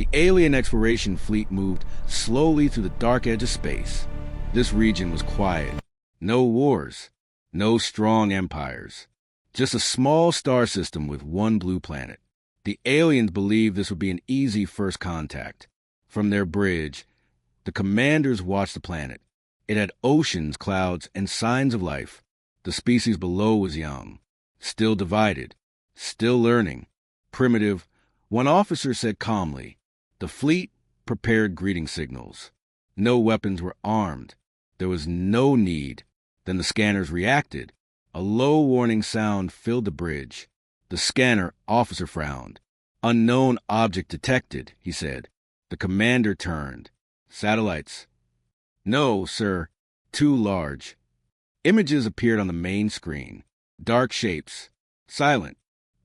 The alien exploration fleet moved slowly through the dark edge of space. This region was quiet. No wars. No strong empires. Just a small star system with one blue planet. The aliens believed this would be an easy first contact. From their bridge, the commanders watched the planet. It had oceans, clouds, and signs of life. The species below was young, still divided, still learning, primitive. One officer said calmly, the fleet prepared greeting signals. No weapons were armed. There was no need. Then the scanners reacted. A low warning sound filled the bridge. The scanner officer frowned. Unknown object detected, he said. The commander turned. Satellites. No, sir. Too large. Images appeared on the main screen. Dark shapes. Silent.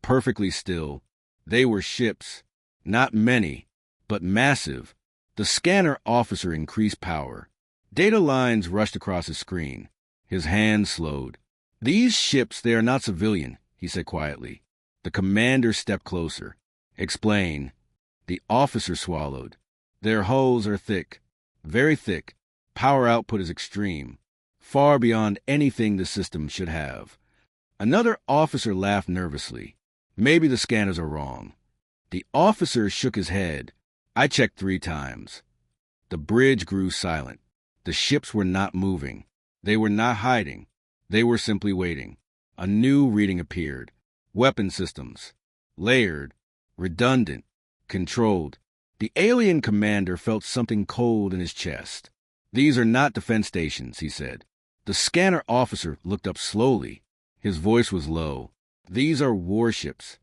Perfectly still. They were ships. Not many, but massive. The scanner officer increased power. Data lines rushed across his screen. His hands slowed. These ships, they are not civilian, he said quietly. The commander stepped closer. Explain. The officer swallowed. Their hulls are thick. Very thick. Power output is extreme. Far beyond anything the system should have. Another officer laughed nervously. Maybe the scanners are wrong. The officer shook his head. I checked 3 times. The bridge grew silent. The ships were not moving. They were not hiding. They were simply waiting. A new reading appeared. Weapon systems. Layered. Redundant. Controlled. The alien commander felt something cold in his chest. These are not defense stations, he said. The scanner officer looked up slowly. His voice was low. These are warships.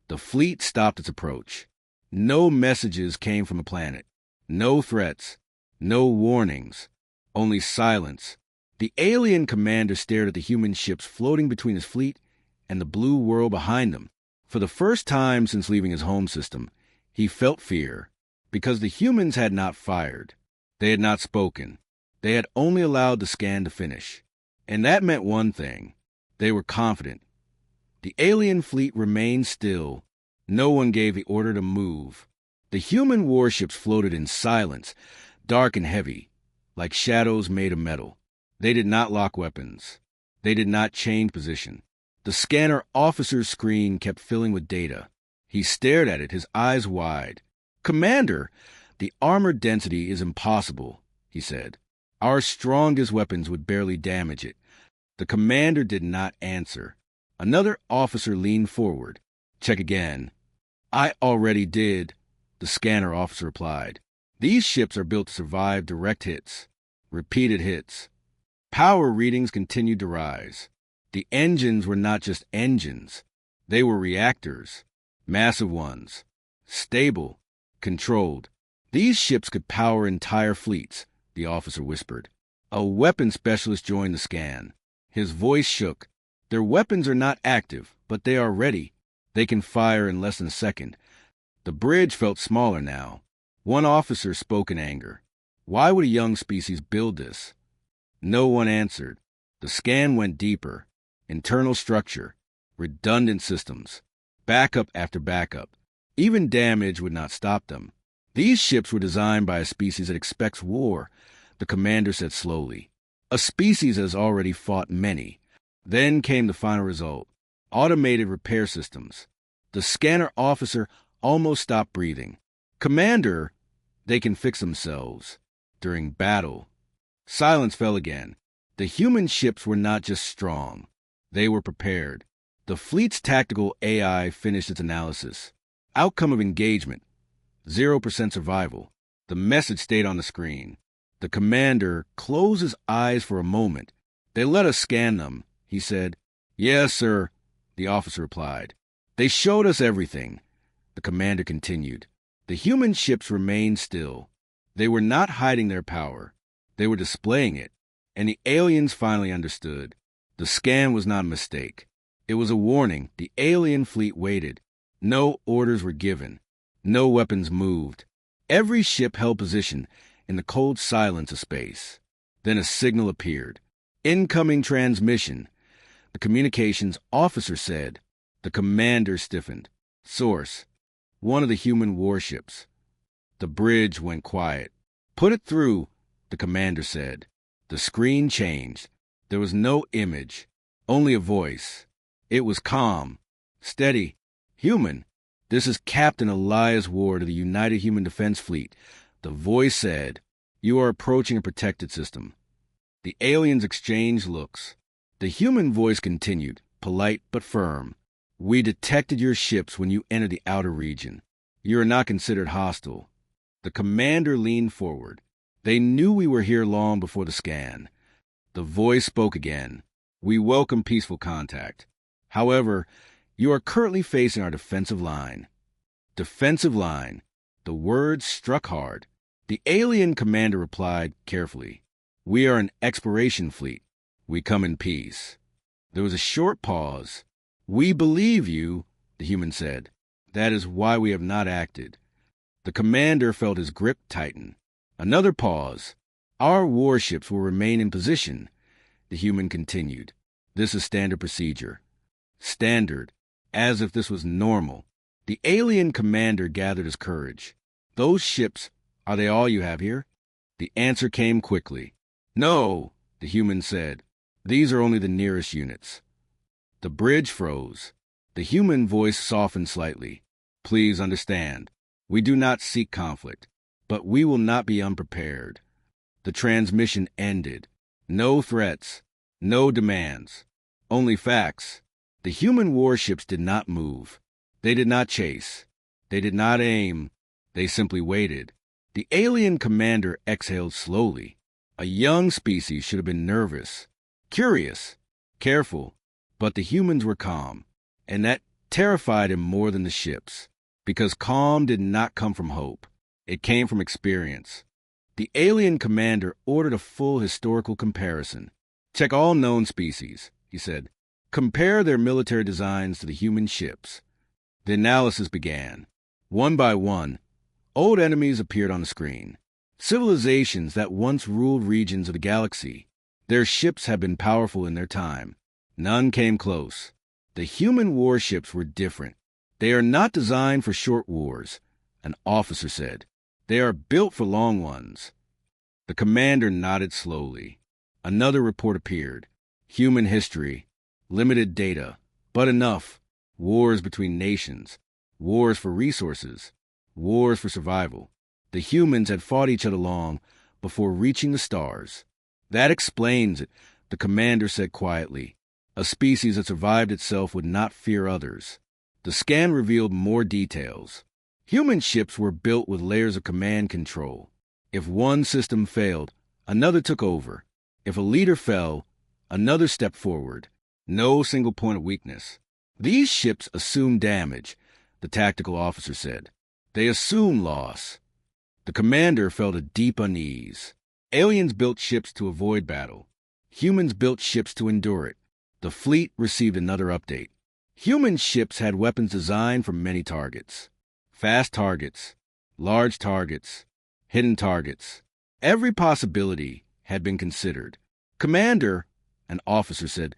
The fleet stopped its approach. No messages came from the planet. No threats. No warnings. Only silence. The alien commander stared at the human ships floating between his fleet and the blue world behind them. For the first time since leaving his home system, he felt fear, because the humans had not fired. They had not spoken. They had only allowed the scan to finish. And that meant one thing. They were confident. The alien fleet remained still. No one gave the order to move. The human warships floated in silence, dark and heavy, like shadows made of metal. They did not lock weapons. They did not change position. The scanner officer's screen kept filling with data. He stared at it, his eyes wide. Commander, the armor density is impossible, he said. Our strongest weapons would barely damage it. The commander did not answer. Another officer leaned forward. Check again. I already did, the scanner officer replied. These ships are built to survive direct hits, repeated hits. Power readings continued to rise. The engines were not just engines. They were reactors, massive ones, stable, controlled. These ships could power entire fleets, the officer whispered. A weapon specialist joined the scan. His voice shook. Their weapons are not active, but they are ready. They can fire in less than a second. The bridge felt smaller now. One officer spoke in anger. Why would a young species build this? No one answered. The scan went deeper. Internal structure, redundant systems, backup after backup. Even damage would not stop them. These ships were designed by a species that expects war, the commander said slowly. A species that has already fought many. Then came the final result. Automated repair systems. The scanner officer almost stopped breathing. Commander, they can fix themselves. During battle. Silence fell again. The human ships were not just strong. They were prepared. The fleet's tactical AI finished its analysis. Outcome of engagement. 0% survival. The message stayed on the screen. The commander closed his eyes for a moment. They let us scan them, he said. Yes, sir, the officer replied. They showed us everything. The commander continued. The human ships remained still. They were not hiding their power. They were displaying it. And the aliens finally understood. The scan was not a mistake. It was a warning. The alien fleet waited. No orders were given. No weapons moved. Every ship held position in the cold silence of space. Then a signal appeared. Incoming transmission. The communications officer said. The commander stiffened. Source. One of the human warships. The bridge went quiet. "Put it through," the commander said. The screen changed. There was no image, only a voice. It was calm, steady, human. "This is Captain Elias Ward of the United Human Defense Fleet." The voice said, "You are approaching a protected system." The aliens exchanged looks. The human voice continued, polite but firm. "We detected your ships when you entered the outer region. You are not considered hostile." The commander leaned forward. "They knew we were here long before the scan." The voice spoke again. "We welcome peaceful contact. However, you are currently facing our defensive line." Defensive line. The words struck hard. The alien commander replied carefully, "We are an exploration fleet. We come in peace." There was a short pause. "We believe you," the human said. "That is why we have not acted." The commander felt his grip tighten. Another pause. "Our warships will remain in position," the human continued. "This is standard procedure." Standard, as if this was normal. The alien commander gathered his courage. "Those ships, are they all you have here?" The answer came quickly. "No," the human said. "These are only the nearest units." The bridge froze. The human voice softened slightly. "Please understand. We do not seek conflict, but we will not be unprepared." The transmission ended. No threats, no demands, only facts. The human warships did not move. They did not chase. They did not aim. They simply waited. The alien commander exhaled slowly. A young species should have been nervous, curious, careful, but the humans were calm, and that terrified him more than the ships. Because calm did not come from hope. It came from experience. The alien commander ordered a full historical comparison. "Check all known species," he said. "Compare their military designs to the human ships." The analysis began. One by one, old enemies appeared on the screen. Civilizations that once ruled regions of the galaxy. Their ships had been powerful in their time. None came close. The human warships were different. "They are not designed for short wars," an officer said. "They are built for long ones." The commander nodded slowly. Another report appeared. Human history. Limited data, but enough. Wars between nations. Wars for resources. Wars for survival. The humans had fought each other long before reaching the stars. "That explains it," the commander said quietly. "A species that survived itself would not fear others." The scan revealed more details. Human ships were built with layers of command control. If one system failed, another took over. If a leader fell, another stepped forward. No single point of weakness. "These ships assume damage," the tactical officer said. "They assume loss." The commander felt a deep unease. Aliens built ships to avoid battle. Humans built ships to endure it. The fleet received another update. Human ships had weapons designed for many targets. Fast targets, large targets, hidden targets. Every possibility had been considered. "Commander," an officer said,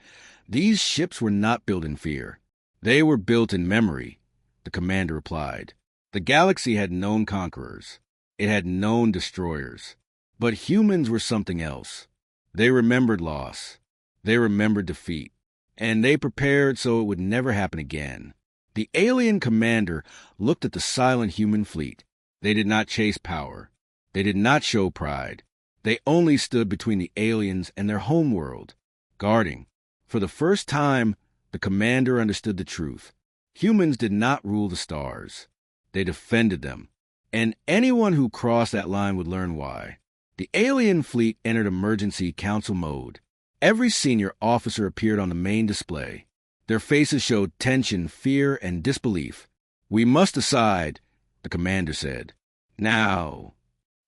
"these ships were not built in fear. They were built in memory," the commander replied. The galaxy had known conquerors. It had known destroyers. But humans were something else. They remembered loss. They remembered defeat. And they prepared so it would never happen again. The alien commander looked at the silent human fleet. They did not chase power. They did not show pride. They only stood between the aliens and their homeworld, guarding. For the first time, the commander understood the truth. Humans did not rule the stars. They defended them. And anyone who crossed that line would learn why. The alien fleet entered emergency council mode. Every senior officer appeared on the main display. Their faces showed tension, fear, and disbelief. "We must decide," the commander said. "Now."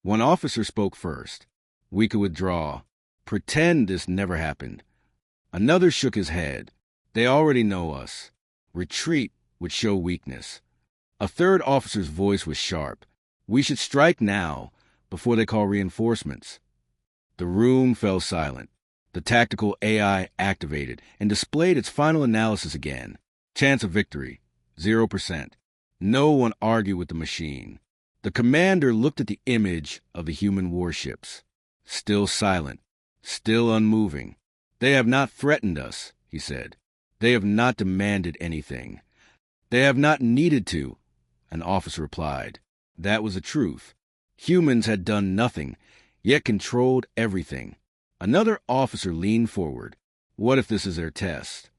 One officer spoke first. "We could withdraw. Pretend this never happened." Another shook his head. "They already know us. Retreat would show weakness." A third officer's voice was sharp. "We should strike now, before they call reinforcements." The room fell silent. The tactical AI activated and displayed its final analysis again. Chance of victory, 0%. No one argued with the machine. The commander looked at the image of the human warships. Still silent, still unmoving. "They have not threatened us," he said. "They have not demanded anything. They have not needed to," an officer replied. That was the truth. Humans had done nothing, yet controlled everything. Another officer leaned forward. "What if this is their test?"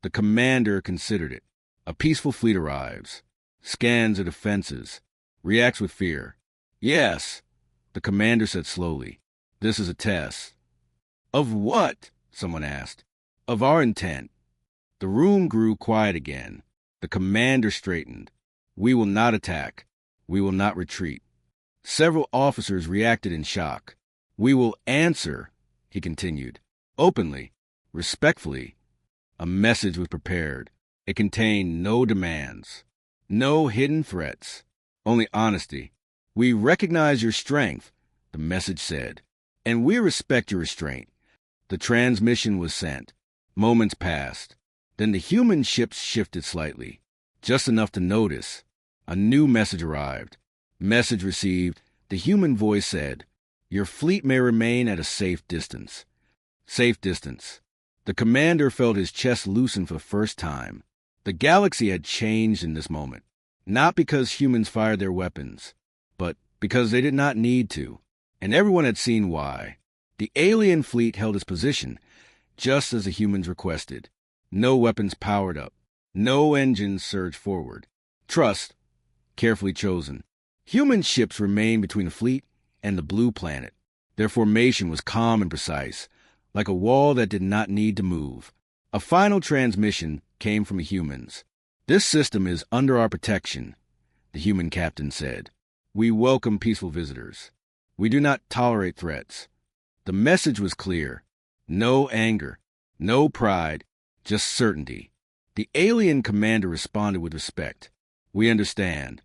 The commander considered it. A peaceful fleet arrives, scans the defenses, reacts with fear. "Yes," the commander said slowly. "This is a test." "Of what?" someone asked. "Of our intent." The room grew quiet again. The commander straightened. "We will not attack. We will not retreat." Several officers reacted in shock. "We will answer," he continued, "openly, respectfully." A message was prepared. It contained no demands, no hidden threats, only honesty. "We recognize your strength," the message said, "and we respect your restraint." The transmission was sent. Moments passed. Then the human ships shifted slightly, just enough to notice. A new message arrived. Message received. The human voice said, "Your fleet may remain at a safe distance." Safe distance. The commander felt his chest loosen for the first time. The galaxy had changed in this moment, not because humans fired their weapons, but because they did not need to, and everyone had seen why. The alien fleet held its position, just as the humans requested. No weapons powered up. No engines surged forward. Trust, carefully chosen. Human ships remained between the fleet and the blue planet. Their formation was calm and precise, like a wall that did not need to move. A final transmission came from the humans. "This system is under our protection," the human captain said. "We welcome peaceful visitors. We do not tolerate threats." The message was clear. No anger, no pride, just certainty. The alien commander responded with respect. "We understand."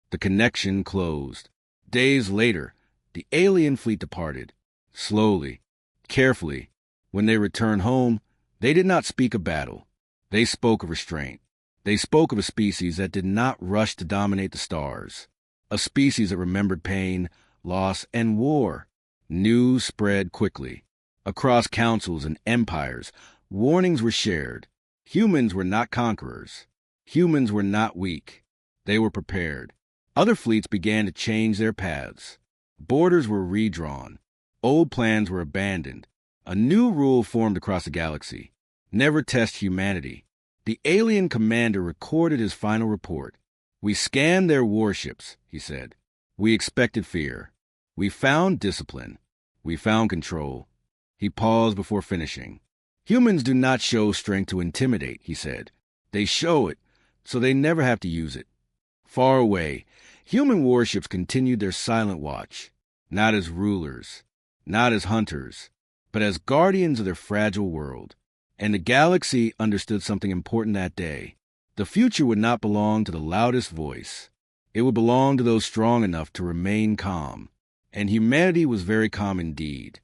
The connection closed. Days later, the alien fleet departed. Slowly, carefully. When they returned home, they did not speak of battle. They spoke of restraint. They spoke of a species that did not rush to dominate the stars. A species that remembered pain, loss, and war. News spread quickly. Across councils and empires, warnings were shared. Humans were not conquerors. Humans were not weak. They were prepared. Other fleets began to change their paths. Borders were redrawn. Old plans were abandoned. A new rule formed across the galaxy. Never test humanity. The alien commander recorded his final report. "We scanned their warships," he said. "We expected fear. We found discipline. We found control." He paused before finishing. "Humans do not show strength to intimidate," he said. "They show it, so they never have to use it." Far away, human warships continued their silent watch, not as rulers, not as hunters, but as guardians of their fragile world. And the galaxy understood something important that day. The future would not belong to the loudest voice. It would belong to those strong enough to remain calm. And humanity was very calm indeed.